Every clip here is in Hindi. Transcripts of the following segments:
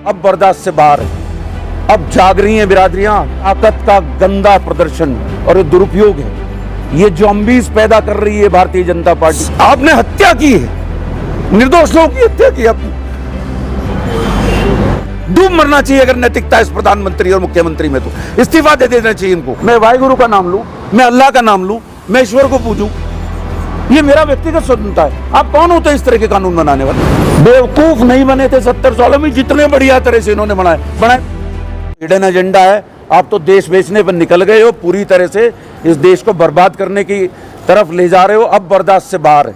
अब बर्दाश्त से बाहर है। अब जाग रही हैं बिरादरियां। ताकत का गंदा प्रदर्शन और दुरुपयोग है। ये ज़ॉम्बीज़ पैदा कर रही है भारतीय जनता पार्टी। आपने हत्या की है, निर्दोष लोगों की हत्या की आपने। डूब मरना चाहिए अगर नैतिकता इस प्रधानमंत्री और मुख्यमंत्री में, तो इस्तीफा दे देना चाहिए इनको। मैं वाहिगुरु का नाम लूं, मैं अल्लाह का नाम लूं, मैं ईश्वर को पूजूं, ये मेरा व्यक्तिगत स्वतंत्रता है। आप कौन होते हैं इस तरह के कानून बनाने वाले? बेवकूफ नहीं बने थे 70 सालों में, जितने बढ़िया तरह से इन्होंने बनाए। हिडन एजेंडा है। आप तो देश बेचने पर निकल गए हो, पूरी तरह से इस देश को बर्बाद करने की तरफ ले जा रहे हो। अब बर्दाश्त से बाहर है।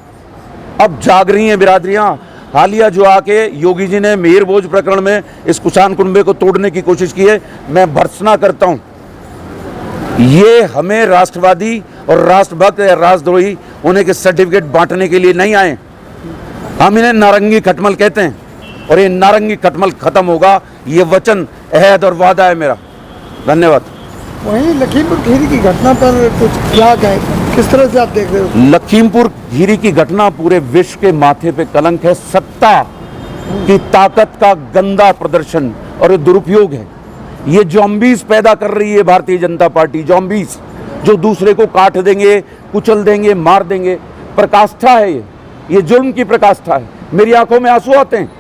अब जाग रही हैं बिरादरियां। हालिया जो आके योगी जी ने मेयर बोझ प्रकरण में इस कुशान कुनबे को तोड़ने की कोशिश की है, मैं भर्त्सना करता हूं। ये हमें राष्ट्रवादी और राष्ट्रभक्त या राष्ट्रद्रोही होने के सर्टिफिकेट बांटने के लिए नहीं आए। हम इन्हें नारंगी खटमल कहते हैं और ये नारंगी खटमल खत्म होगा, ये वचन, अहद और वादा है मेरा। धन्यवाद। वहीं लखीमपुर खीरी की घटना पर कुछ क्या कहें, किस तरह से आप देख रहे हो? लखीमपुर खीरी की घटना पूरे विश्व के माथे पे कलंक है। सत्ता की ताकत का गंदा प्रदर्शन और दुरुपयोग है। ये ज़ॉम्बीज़ पैदा कर रही है भारतीय जनता पार्टी। ज़ॉम्बीज़ जो दूसरे को काट देंगे, कुचल देंगे, मार देंगे। प्रकाष्ठा है ये जुल्म की प्रकाष्ठा है। मेरी आंखों में आंसू आते हैं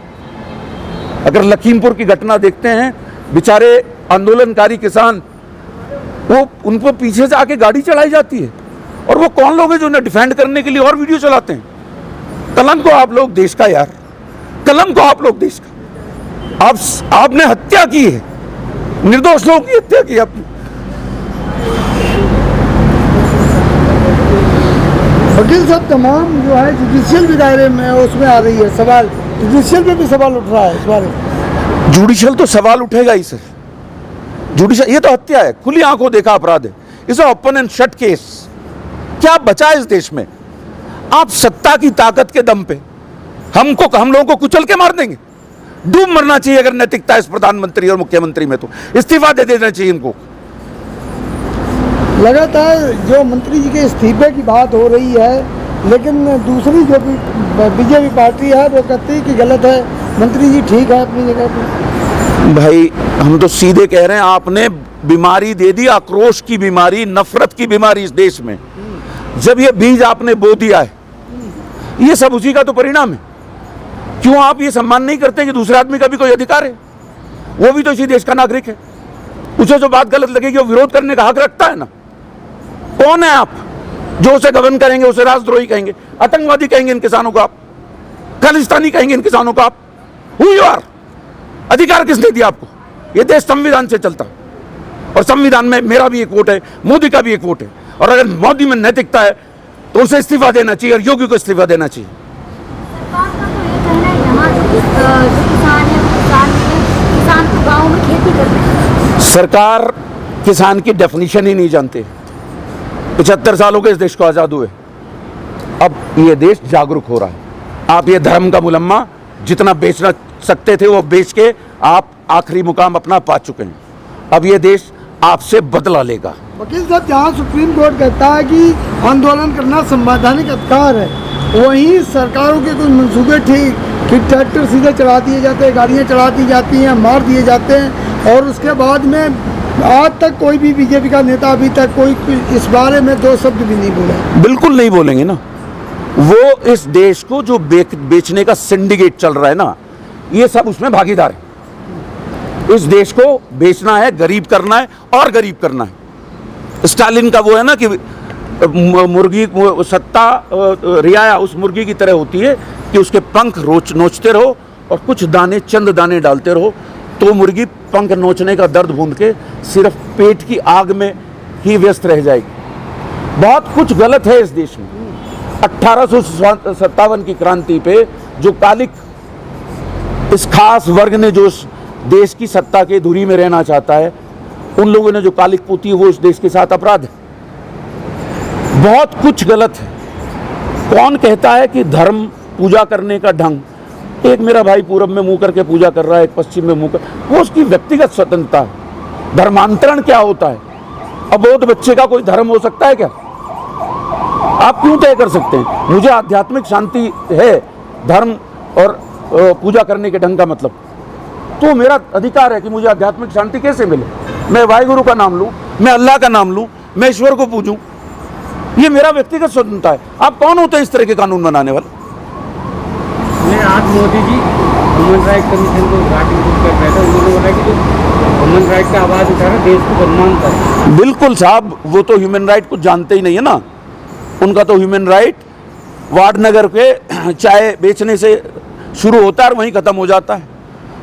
अगर लखीमपुर की घटना देखते हैं। बेचारे आंदोलनकारी किसान, वो उनको पीछे से आके गाड़ी चलाई जाती है, और वो कौन लोग हैं जो उन्हें डिफेंड करने के लिए और वीडियो चलाते हैं। कलंक को आप लोग देश का, यार कलंक को आप लोग देश का। आपने हत्या की है, निर्दोष लोगों की हत्या की आपने। वकील साहब, तमाम जो है जुडिशियल भी दायरे में उसमें आ रही है सवाल, जुडिशियल पे भी सवाल उठ रहा है इस बारे। जुडिशियल तो सवाल उठेगा ही सर। जुडिशियल, ये तो हत्या है, खुली आंखों देखा अपराध है। इसे ओपन एंड शट केस। क्या बचा है इस देश में? आप सत्ता की ताकत के दम पे हम लोगों को कुचल के मार देंगे। डूब मरना चाहिए अगर नैतिकता इस प्रधानमंत्री और मुख्यमंत्री में, तो इस्तीफा दे देना चाहिए इनको। लगातार जो मंत्री जी के इस्तीफे की बात हो रही है, लेकिन दूसरी जो बीजेपी पार्टी है वो कहती है कि गलत है, मंत्री जी ठीक है अपनी जगह पर। भाई हम तो सीधे कह रहे हैं, आपने बीमारी दे दी, आक्रोश की बीमारी, नफरत की बीमारी इस देश में। जब ये बीज आपने बो दिया है, ये सब उसी का तो परिणाम है। क्यों आप ये सम्मान नहीं करते कि दूसरे आदमी का भी कोई अधिकार है? वो भी तो इसी देश का नागरिक है। उसे जो बात गलत लगेगी वो विरोध करने का हक रखता है ना। कौन है आप जो उसे गवर्न करेंगे, उसे राष्ट्रद्रोही कहेंगे, आतंकवादी कहेंगे इन किसानों को आप, खालिस्तानी कहेंगे इन किसानों को आप? Who are you? अधिकार किसने दिया आपको? ये देश संविधान से चलता है, और संविधान में मेरा भी एक वोट है, मोदी का भी एक वोट है। और अगर मोदी में नैतिकता है तो उसे इस्तीफा देना चाहिए और योगी को इस्तीफा देना चाहिए। सरकार किसान की डेफिनेशन ही नहीं जानते। 75 सालों के इस देश को आज़ाद हुए, अब ये देश जागरूक हो रहा है। आप ये धर्म का मुलम्मा जितना बेचना सकते थे वो बेच के आप आखिरी मुकाम अपना पा चुके हैं। अब ये देश आपसे बदला लेगा। वकील साहब, जहाँ सुप्रीम कोर्ट कहता है कि आंदोलन करना संवैधानिक अधिकार है, वहीं सरकारों के कुछ मंसूबे ठीक कि ट्रैक्टर सीधे चढ़ा दिए जाते हैं, गाड़ियाँ चढ़ा दी जाती हैं, मार दिए जाते हैं, और उसके बाद में आज तक कोई भी बीजेपी का नेता अभी तक कोई इस बारे में दो शब्द भी नहीं बोला। बिल्कुल नहीं बोलेंगे ना। वो इस देश को जो बेचने का सिंडिकेट चल रहा है ना, ये सब उसमें भागीदार है। इस देश को बेचना है, गरीब करना है और गरीब करना है। स्टालिन का वो है ना कि मुर्गी सत्ता रियाया उस मुर्गी की तरह होती है कि उसके पंख नोचते रहो और कुछ दाने, चंद दाने डालते रहो, तो मुर्गी पंख नोचने का दर्द भून के सिर्फ पेट की आग में ही व्यस्त रह जाएगी। बहुत कुछ गलत है इस देश में। 1857 की क्रांति पे जो कालिक, इस खास वर्ग ने जो देश की सत्ता के धुरी में रहना चाहता है, उन लोगों ने जो कालिक पोती है, वो इस देश के साथ अपराध है। बहुत कुछ गलत है। कौन कहता है कि धर्म पूजा करने का ढंग, एक मेरा भाई पूरब में मुंह करके पूजा कर रहा है, एक पश्चिम में मुंह कर, वो उसकी व्यक्तिगत स्वतंत्रता है। धर्मांतरण क्या होता है? अबोध बच्चे का कोई धर्म हो सकता है क्या? आप क्यों तय कर सकते हैं? मुझे आध्यात्मिक शांति है, धर्म और पूजा करने के ढंग का मतलब तो मेरा अधिकार है कि मुझे आध्यात्मिक शांति कैसे मिले। मैं वाहिगुरु का नाम लूं, मैं अल्लाह का नाम लूं, मैं ईश्वर को पूजूं, ये मेरा व्यक्तिगत स्वतंत्रता है। आप कौन होते हैं इस तरह के कानून बनाने वाले? आज Modi ji human right commission को उद्घाटन कर रहे थे, उन्होंने बोला कि जो ह्यूमन राइट का आवाज़ उठा रहा देश को बदनाम कर। बिल्कुल साहब, वो तो ह्यूमन राइट को जानते ही नहीं है ना। उनका तो ह्यूमन राइट वाडनगर के चाय बेचने से शुरू होता है और वहीं ख़त्म हो जाता है।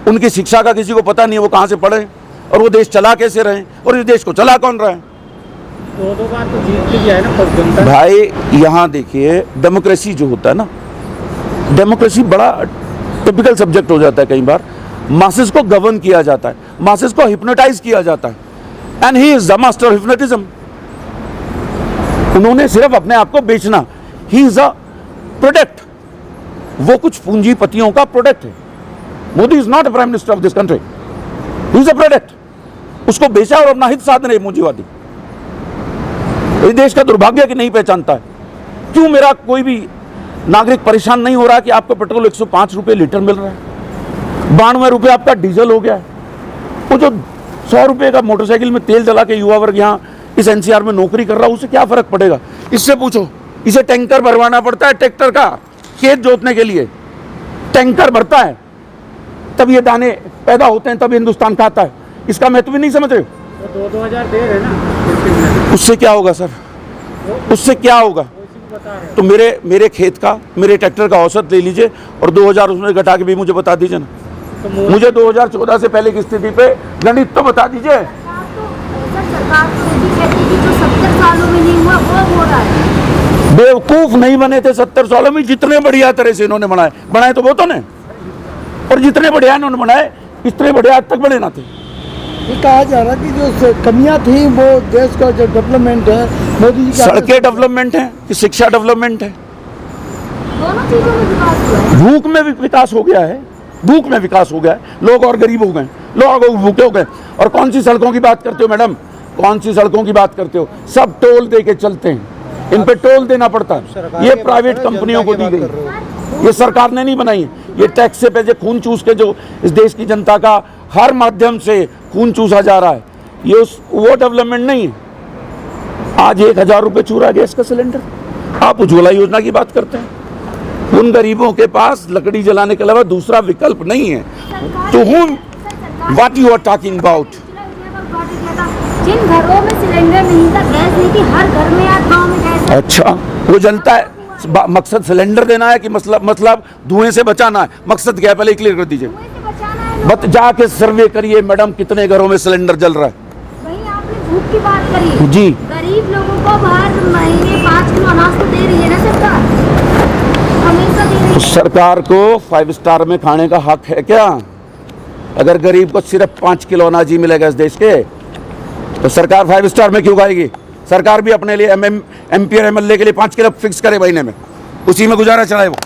उनकी शिक्षा का किसी को पता नहीं है, वो कहाँ से पढ़े और वो देश चला कैसे रहे और इस देश को चला कौन रहा है। दो बार तो जीत के गया है ना जनता। भाई यहाँ देखिए, डेमोक्रेसी जो होता है ना, डेमोक्रेसी बड़ा टिपिकल सब्जेक्ट हो जाता है। कई बार मासेस को गवर्न किया जाता है, मासेस को हिप्नोटाइज किया जाता है, and he is the master of hypnotism. उन्होंने सिर्फ अपने आप को बेचना, ही इज अ प्रोडक्ट, वो कुछ पूंजीपतियों का प्रोडक्ट है। Modi is not a prime minister of this country, he is a product. उसको बेचा और अपना हित साध रहे पूंजीवादी। इस देश का दुर्भाग्य कि नहीं पहचानता है। क्यों मेरा कोई भी नागरिक परेशान नहीं हो रहा कि आपको पेट्रोल 105 रुपये लीटर मिल रहा है, 92 रुपये आपका डीजल हो गया है। वो जो 100 रुपये का मोटरसाइकिल में तेल जला के युवा वर्ग यहाँ इस एनसीआर में नौकरी कर रहा है, उससे क्या फर्क पड़ेगा? इससे पूछो। इसे टैंकर भरवाना पड़ता है, ट्रैक्टर का खेत जोतने के लिए टैंकर भरता है, तब ये दाने पैदा होते हैं, तब हिंदुस्तान खाता है। इसका महत्व भी नहीं समझ रहे हो? तो 2000 दे रहे ना, उससे क्या होगा सर? उससे क्या होगा? तो मेरे खेत का, मेरे ट्रैक्टर का औसत ले लीजिए और 2000 उसमें घटा के भी मुझे बता दीजिए ना। तो मुझे 2014 से पहले की स्थिति पे गणित तो बता दीजिए। सरकार तो ये भी कहती है कि जो 70 सालों में नहीं हुआ वो हो रहा है। बेवकूफ नहीं बने थे 70 सालों में। जितने बढ़िया तरह से इन्होंने बनाए तो वो तो ने, और जितने बढ़िया इन्होंने बनाए इतने बढ़िया आज तक बने ना थे। ये कहा जा रहा है कि जो कमियां थी वो देश का जो डेवलपमेंट है, मोदी जी सड़कें डेवलपमेंट है कि शिक्षा डेवलपमेंट है? दोनों चीजों में विकास हुआ है। भूख में भी विकास हो गया है, भूख में विकास हो गया है। लोग और गरीब हो गए, लोग भूखे हो गए। और कौन सी सड़कों की बात करते हो मैडम? कौन सी सड़कों की बात करते हो? सब टोल दे के चलते हैं, इन पे टोल देना पड़ता है। ये प्राइवेट कंपनियों को दी गई, ये सरकार ने नहीं बनाई है। ये टैक्स से पैसे खून चूस के जो इस देश की जनता का हर माध्यम से खून चूसा जा रहा है, ये वो डेवलपमेंट नहीं है। आज 1000 रुपये चूरा गैस का सिलेंडर, आप उज्ज्वला योजना की बात करते हैं। उन गरीबों के पास लकड़ी जलाने के अलावा दूसरा विकल्प नहीं है। To whom what you are talking about? जिन घरों में सिलेंडर नहीं था, गैस नहीं थी, हर घर में आज गांव में गैस है। अच्छा, वो जलता है। मकसद सिलेंडर देना है कि मतलब धुएं से बचाना है? मकसद क्या है, पहले क्लियर कर दीजिए। कुएं से बचाना है लोगों जाके सर्वे करिए मैडम, कितने घरों में सिलेंडर जल रहा है। को। वहीं आपने भूख की बात करी जी। गरीब लोगों को हर महीने 5 किलो अनाज तो दे रही है ना सरकार, हमेशा दे रही है। सरकार को 5 स्टार में खाने का हक है क्या? अगर गरीब को सिर्फ 5 किलो अनाज ही मिलेगा इस देश के, तो सरकार 5 स्टार में क्यों खाएगी? सरकार भी अपने लिए MP और MLA के लिए 5 किलो फिक्स करे महीने में, उसी में गुजारा चलाए वो।